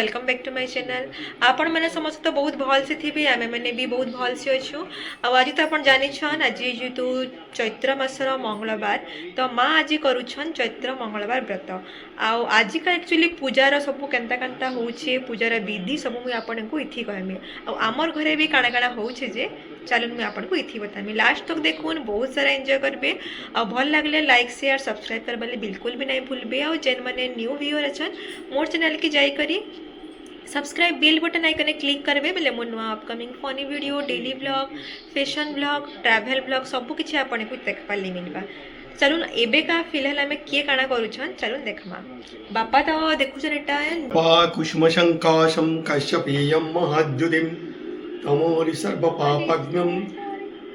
Welcome back to my channel. आपण मैंने समस्त तो बहुत भल से थी आमे मैंने भी बहुत भल से अच्छु। आज तो आप जानी आज जेहेतु चैत्र मासर मंगलवार तो माँ आज करुछन चैत्र मंगलवार व्रत। आज का एक्चुअली पूजार सब केन्ता केन्ता होउछे पूजार विधि सब मुझे आपन को इथि कहमी। आमर घरे भी काଣା काଣା होउछे जे चलन मुझे आपन को इथि बतामी। लास्ट तक देखुन बहुत सारा एंजॉय करबे। भल लगले लाइक शेयर सब्सक्राइब करबे बिल्कुल भी नहीं भूलबे। जेन मैंने न्यू व्यूअर अछन मोर चैनल की जाई करी सब्सक्राइब बेल बटन आइकने क्लिक करेंगे बोले मो नुआ upcoming funny video daily blog fashion blog travel blog सब किसी आपन को देख पारे मिलवा। चलून एबे का फिलहाल आम किए काଣା करुछन चलून देखमा। बापा तो देखुछन एटा कुसुम संकाशम कश्यपेयम महाद्युतिम तमोरि सर्वपापज्ञम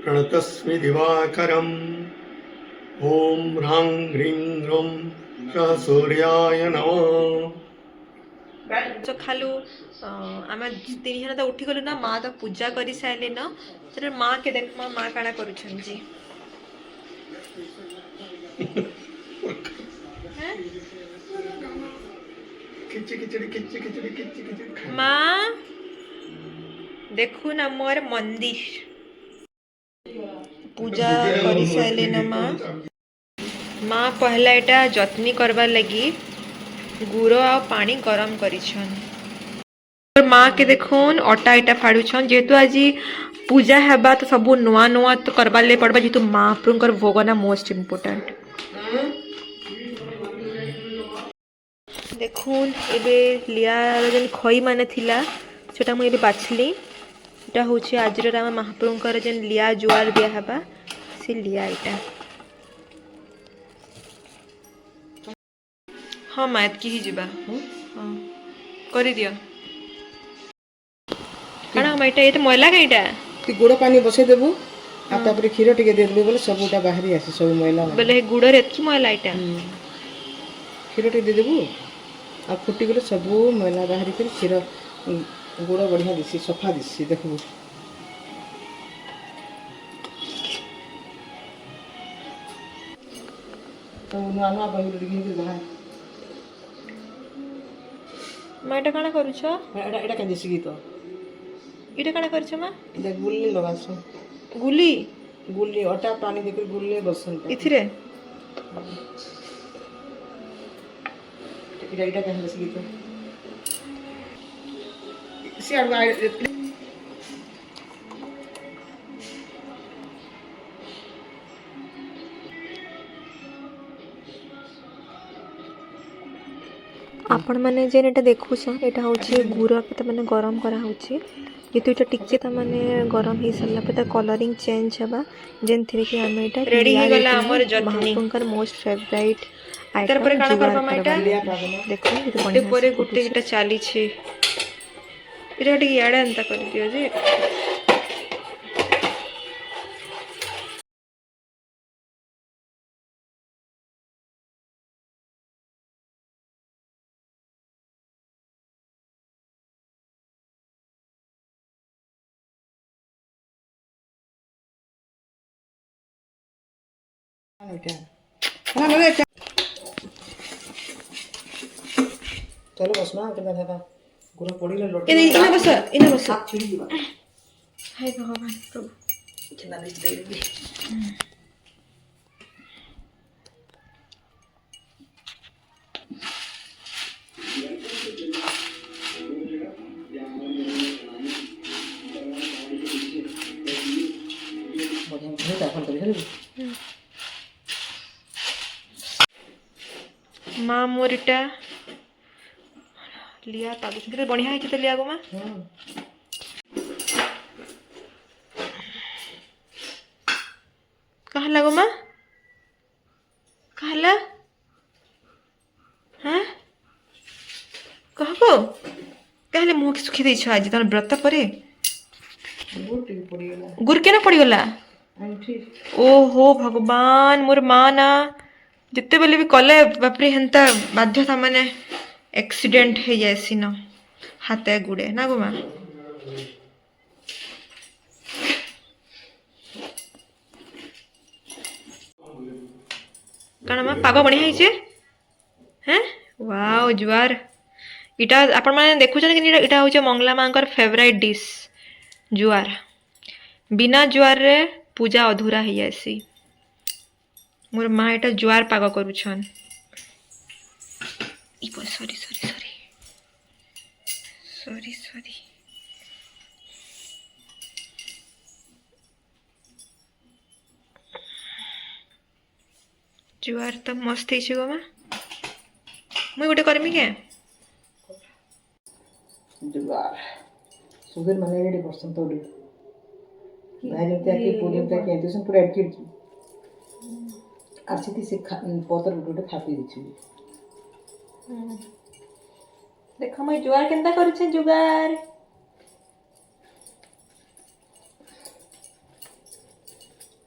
प्रणतस्मि दिवाकरम ओम ह्रां ह्रीं ह्रूं सूर्याय नमः। तो खालू आम तीन जन तो उठी गलु ना माँ तो पूजा कर सारे न तो माँ के देख माँ काଣା करुछन जी। माँ देखु ना मोर मंदिर पूजा कर सारे न माँ पहला एटा जत्नी करवार लगी गुड़ आ पानी गरम करिछन। माँ के देखुन अटा इटा फाड़ुछन जेहेतु आज पूजा हेबा तो सब नुआ नुआ तो करवा ले पड़बा जेहेतु महाप्रभुकर भोग ना मोस्ट इम्पोर्टेंट। देखुन एबे लिया जेन खई माने थिला सेटा मुझे बाछली एटा होछि आज राम महाप्रभुकर जेन लिया जुआर दिया हेबा से लिया इटा। हाँ मात की ही जीवा हाँ करि दियो काना हम एटा एते मैला कइटा ती गुड़ पानी बसे देबू आ तापर खीर टिके दे देबू बोले सबटा बाहरी आसे सब मैला बोले गुड़ रे एतकी मैला एटा खीर टिके दे देबू आ फुटी गले सब मैला बाहरी कर खीर गुड़ बढ़िया दिसी सफा दिसी देखबू। तो नुआ नुआ बहिर टिके के बाहर माँ एटा काना करूछ एटा एटा के दिसी की तो इटा काना करूछ माँ इदा गुल्ली लगासो गुली गुल्ली अटा पानी देकर गुल्ली बसन इथिरे इटा इटा के दिसी की तो सी आर आपण मैंने जेन एटा देखुछन एटा होछि गुड़ के माने गरम करा होछि जेतु एटा टिके त माने गरम ही सरला पे त कलरिंग चेंज हबा जेन थिरे कि हम एटा रेडी हो गला हमर जतनी महाप्रभुकर मोस्ट फेवरेट आइटम तर पर काना करबा माइटा देखो गुटे परे गुटे एटा चाली छे एटा टिके याडे अंता कर दियो जे चलो बस ना के था गुड़ पड़ी ले लोट इना बस हाथ छिड़ी दिबा हाय भगवान प्रभु चिन्ना दे देबी माँ मोर इटा लिया ताबुस के बढ़िया है तो लिया गो माँ कहाँ लगो माँ कहाँ ला हाँ कह को कहले मुँह के सुखी देछ आज तन व्रत परे गुड़ के ना पड़ी गला ओहो भगवान मोर माँ ना जिते बेले भी कले बापरे हेन्ता बाध्यता माने एक्सीडेंट हो जाए न हाथे गुड़े ना गो माँ कण माँ पाग बढ़िया हैं वाओ जुआर इटा आपण माने देखुछन कि इटा होचे मंगला मांकर फेवरेट डिश जुआर बिना जुआर रे पूजा अधूरा ही जासी मोर माँ एटा जुआर पाग करूछन sorry sorry sorry sorry sorry जुआर तो मस्त ही गो माँ मुई गोटे करमी के जुगार सुगर मने रेडी परसन तोडी भाई जते आके पूरी तक के तुसन पूरा एडकिट आरसीती से पतर गुटे थापी दिछि देखो मैं जुआर केनता करूछे जुगार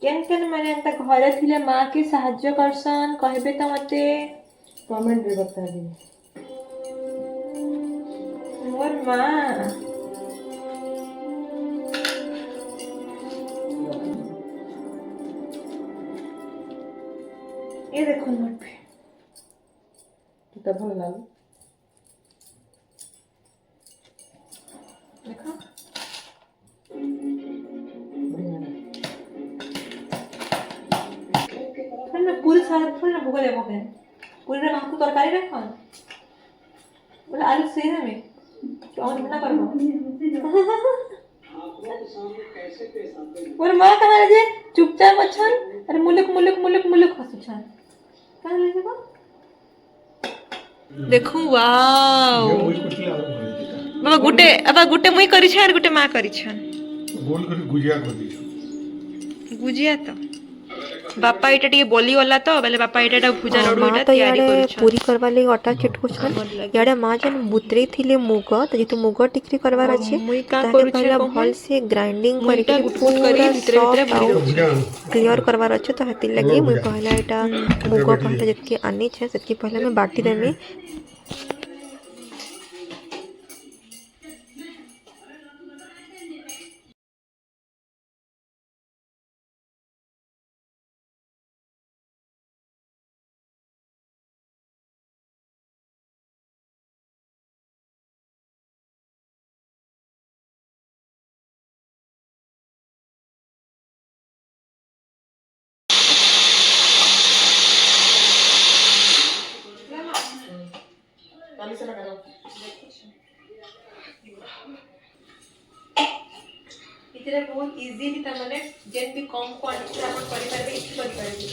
केन केन माने एंता घरे थिले माँ के साहाय्य करसन कहबे त मते कमेंट रे बता दी मोर माँ ये देखो नोट पे कितना भल लागो देखो बढ़िया ना पूरी सारा थोड़ी ना भूगोल देखो के पूरी रे माँ को तरकारी रखन बोले आलू सही ना में कौन मना करबो मोर माँ कहाँ जे चुपचाप अछन अरे मुलुक मुलुक मुलुक मुलुक हसुछन कहाँ ले जेबो देखो वाओ ये मुझे कुछ नहीं आवे बाबा गुटे मुई करी छे और गुटे माँ करी छन गोल कर गुजिया कर दी गुजिया तो बापा एटा टिके बोली वाला तो बेले बापा एटा भुजा लडू माँ एटा तो तैयारी याडे करू पूरी करवा लगी अटा चिटकू छन याडे माँ जन बुतरे थिले मुग तो जेतु मुग टिकरी करवार अछि मुई का ताके करू छे पहला कहूं? भल से ग्राइंडिंग मुईटा करके गुटगुट करी भितरे भितरे भरी बुझा क्लियर करवार अछि तो हेति लगी मुई पहला एटा मुग पहला जतकी आनी छे सेतकी पहला मैं बाटी देमी काली से लगा इतरे बहुत इजीली त माने जेन भी कम क्वांटिटी आपण करि परबे इति करि परबे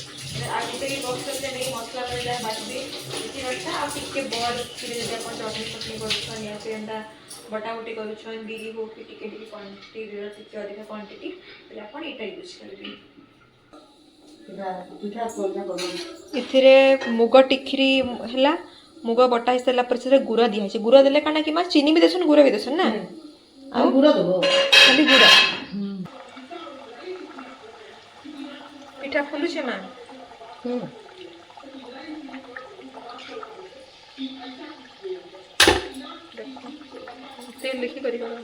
आ गुटे की बॉक्स से नहीं मसला पर जाय बाटबे इति रटा आ टिके बर फिरे जे आपण चटनी चटनी करूछन या से अंदा बटा उटी करूछन बिरी हो कि टिके टिके क्वांटिटी रे टिके अधिक क्वांटिटी तले आपण एटा यूज करबे पिठा सोजा करो इथिरे मुग टिखरी हला मुग बटा हिसला पर से गुरा दिया छै गुरा देले काना कि मा चीनी भी देसन गुरा भी देसन ना आ गुरा दबो खाली गुरा पिठा फुलु छे मा तेल लिखी करी करो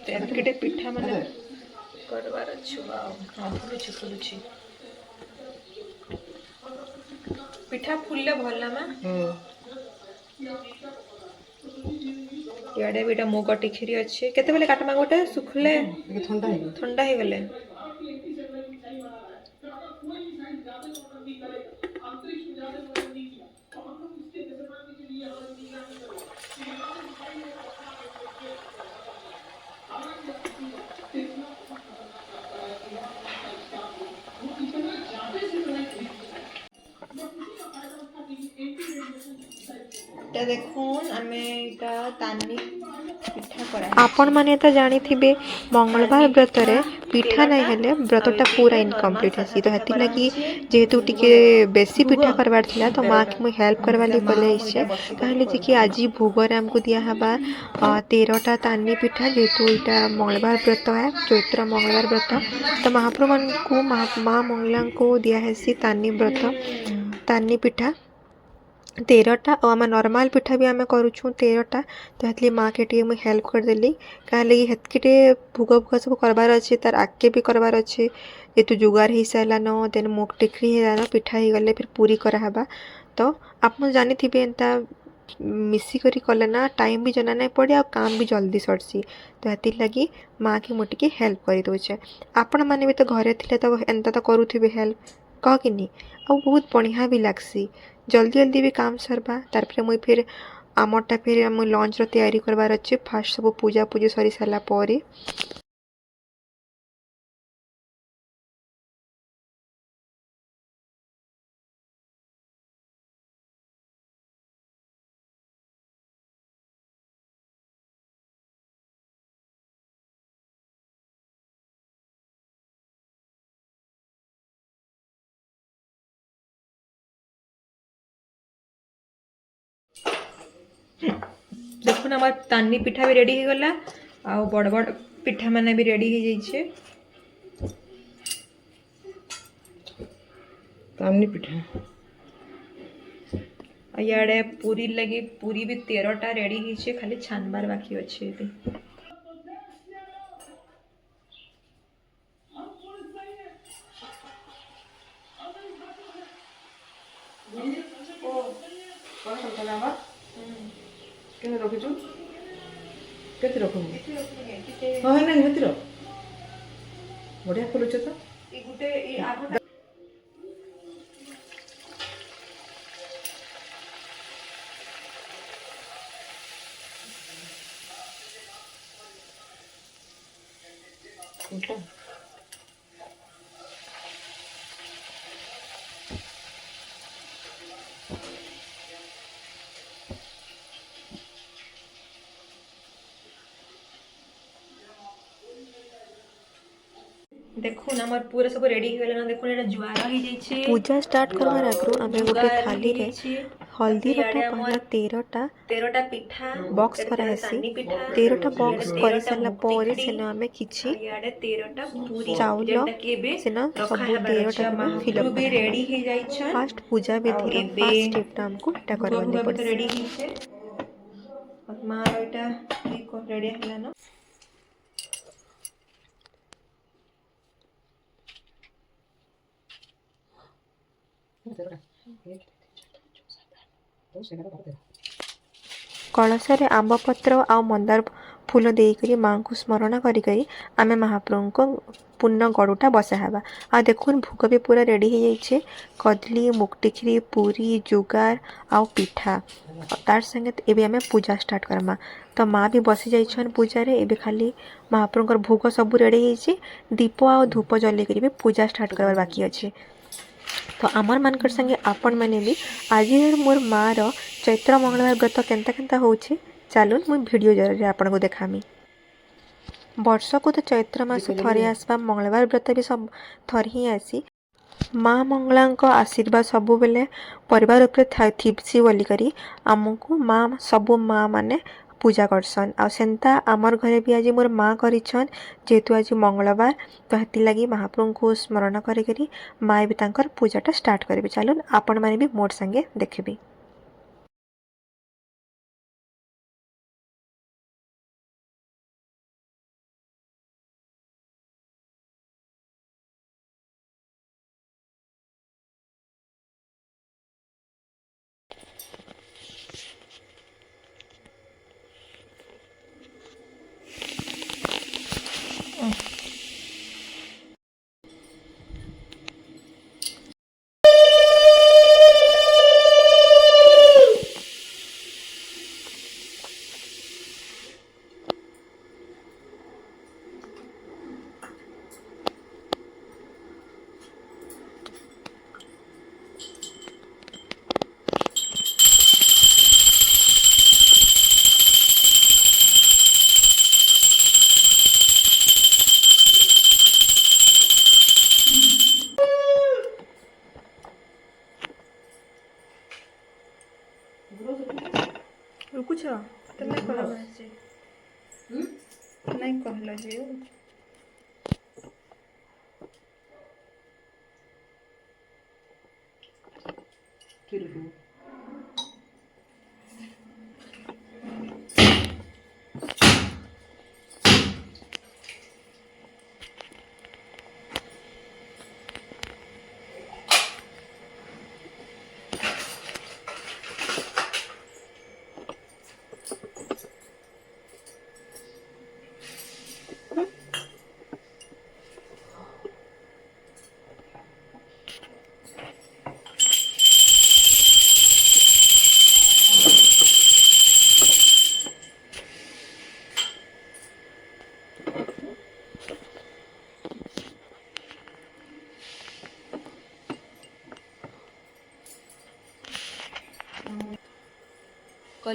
तेल केटे पिठा माने करवार छु वाओ हां फुलु छी पिठा फुलले भला मा याडे बेटा मुग टिखरी अच्छे केते बेले काटमा गोटे सुखले ये ठंडा है हे गले देखून आमे इटा तानी पिठा करा आपण माने तो जानी थिबे मंगलवार व्रत रे पिठा नहीं हेले व्रतटा पूरा इनकम्प्लीट हसी तो हेति लगी जेहेतु टिके बेसी पिठा करवार थिला तो माँ के मुई हेल्प करवा ली बोले इसे कहले जे कि आज भोग रे हमको दिया हबा 13टा तानी पिठा जेहेतु इटा मंगलवार व्रत है चैत्र मंगलवार व्रत तो महाप्रभु मन को माँ मंगला को दिया हेसी तानी व्रत तानी पिठा 13टा और आम नॉर्मल पिठा भी आम करुँ 13टा तो हेतली माँ के टे मुझे हेल्प करदेली क्या लगी हेतकी टे भोग भोग सब करबार अच्छे तार आगे भी करबार अच्छे जेतु जुगार हो सारान देन मुग टिकरी होलान पिठा हो गले फिर पूरी कराहबा तो आप जानी थे एंता मिसिक कले ना टाइम भी जना नहीं पड़े आ काम भी जल्दी सरसी तो हेती लगी माँ के मुझे हेल्प कर दौचे आपण मैंने भी तो घरे थे तो एंता तो करुवे हेल्प कह कि आ बहुत बढ़िया भी लगसी जल्दी जल्दी भी काम सरबा तार मुई फिर आमरटा फिर मुझे लंच तैयारी करबार अच्छे फास्ट सब पूजा पूजी सरी सारा पर देखुन हमार तानी पिठा भी रेडी हो गला आ बड़ बड़ पिठा माने भी रेडी हो जाइए तामनी पिठा इे पूरी लगी पूरी भी 13टा रेडी होइछे खाली छानबार बाकी अच्छे भी रखुଛୁ କେତେ ରଖୁଛୁ ହଁ ନାଇଁ ହେତି ରଖ ବଢ଼ିଆ ଖୋଲୁଛ ତ ଉଲ୍ଟା देखुन हमार पूरा सब रेडी हो गला देखुन एटा जुआर हो जाइछे पूजा स्टार्ट करवार आगु आम गोटे थाली रे हल्दी रटा पहला 13टा 13टा पिठा बॉक्स कराहेसी 13टा बॉक्स कर सारा पर सेन आम किछि इयाडे 13टा पूरी चाउल जेंटा के एबे सेन सब रखा 13टा में फिलअप भी रेडी हो जाइछन फास्ट पूजा विधि रो फर्स्ट स्टेप टा हमको एटा करवाले तो पड़े रेडी हिचे और मां एटा ठीक रेडी हला न कलशरे आंब पत्र आ मंदार फूल देकर माँ को स्मरण करी आमे महाप्रभु को पूर्ण गड़ुटा बसाहबा आ देखुन भोग भी पूरा रेडी हो जाइए कदली मुगटिखरी पूरी जुगार आ पिठा तार संगे एबे आमे पूजा स्टार्ट करमा तो माँ भी बसी जाइछन पूजा रे एबे खाली महाप्रभु भोग सब रेडी हो दीप आ धूप जल्दी कर पूजा स्टार्ट करवार बाकी अच्छे तो आमर मानकर संगे आपण मैंने भी आज मोर माँ रो चैत्र मंगलवार व्रत केनता केनता होउछे चलून मुझे वीडियो जरिए आपन को देखामी वर्ष को तो चैत्र मास थरे आसबा मंगलवार व्रत भी सब थर ही आसी माँ मंगला आशीर्वाद सबु बेले परिवार उपरे थिपसी बोली करी आमको माँ सबु माँ माने पूजा करसन आ सेंता आमर घरे भी आज मोर माँ करिछन जेहेतु आज मंगलवार तो हेती लगी महाप्रभु को स्मरण करी माँ भी तांकर पूजाटा स्टार्ट करेंगे चलून आपण मैंने भी मोर संगे देखबी रुकुछ तो नहीं कहला जे नहीं कहला जे फिर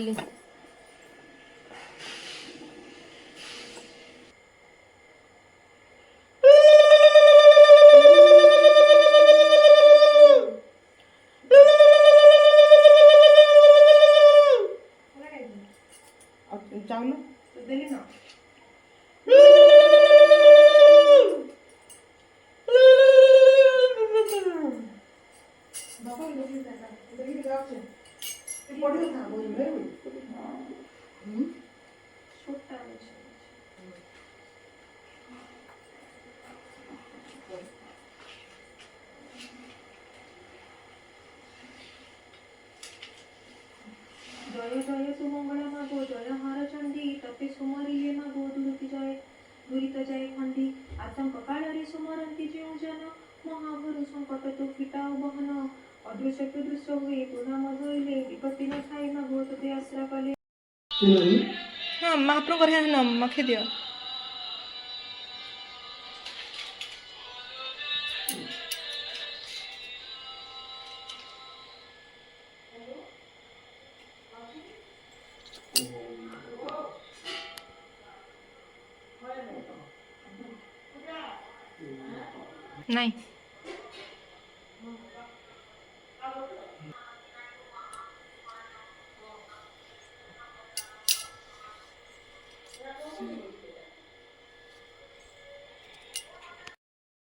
ଗଲି। ଚାଉଳ জয় জয় সুমঙ্গলা মাগো জয় হার চণ্ডী তপে সুমরিলে মাগো দুরিত জয় খণ্ডী আতঙ্ক কাଳରେ সুমরন্তি ଯେଉଁ জন মহাগুরু সংকট তো ফিটাও বহন অদৃশ্য প্রদৃশ্য ହୁଏ ତୁ ନାମ ଧଇଲେ ବିପତ୍ତି ନ ଥାଇ ମାଗୋ ତୋତେ ଆଶ୍ରା କଲେ। ହଁ ମହାପ୍ରଭୁଙ୍କର ମଖେ ଦିଅ। ନାଇଁ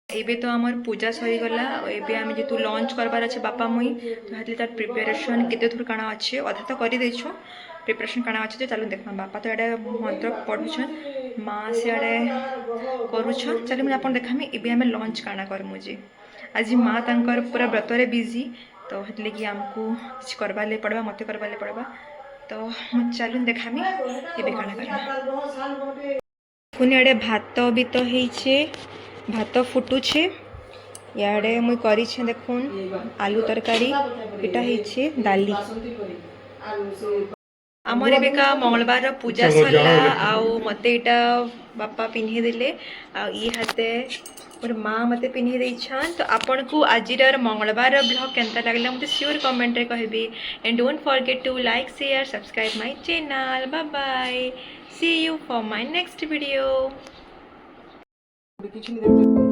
ଏବେ ତ ଆମର ପୂଜା ସରିଗଲା ଏବେ ଆମେ ଯେହେତୁ ଲଞ୍ଚ କରବାର ଅଛି ବାପା ମୁଇଁ ତ ହେଲେ ତାର ପ୍ରିପାରେସନ୍ କେତେ ଦୂର କାଣା ଅଛି ଅଧା ତ କରିଦେଇଛୁ ପ୍ରିପାରେସନ୍ କାଣା ଅଛି ଯେ ଚାଲୁ ଦେଖମା ବାପା ତ ଏଇଟା ମନ୍ତ୍ର ପଢ଼ୁଛନ୍ ମା ସିଆଡ଼େ କରୁଛନ୍ ଚାଲୁ ମୁଁ ଆପଣ ଦେଖାମି ଏବେ ଆମେ ଲଞ୍ଚ କାଣା କରମୁ ଯେ ଆଜି ମା ତାଙ୍କର ପୁରା ବ୍ରତରେ ବିଜି ତ ହେଥିଲାଗି ଆମକୁ କିଛି କରବାର୍ ଲାଗି ପଡ଼ବା ମୋତେ କରବାର୍ ଲାଗି ପଡ଼ବା ତ ମୁଁ ଚାଲୁ ଦେଖାମି ଏବେ କାଣା କରମା ପୁଣି ଏଡ଼େ ଭାତ ବି ତ ହେଇଛେ ଭାତ ଫୁଟୁଛେ ଇଆଡ଼େ ମୁଇଁ କରିଛେ ଦେଖୁନ୍ ଆଲୁ ତରକାରୀ ଏଇଟା ହେଇଛେ ଡାଲି ଆମର ଏବେକା ମଙ୍ଗଳବାର ପୂଜା ସରିଲା ଆଉ ମୋତେ ଏଇଟା ବାପା ପିନ୍ଧେଇ ଦେଲେ ଆଉ ଇ ହାତେ ମୋର ମା ମୋତେ ପିନ୍ଧେଇ ଦେଇଛନ୍ ତ ଆପଣଙ୍କୁ ଆଜିର ମଙ୍ଗଳବାର ବ୍ଲଗ୍ କେନ୍ତା ଲାଗିଲା ମୋତେ ସିଓର କମେଣ୍ଟରେ କହିବେ and don't forget to like share subscribe my channel bye bye see you for my next video. କିଛି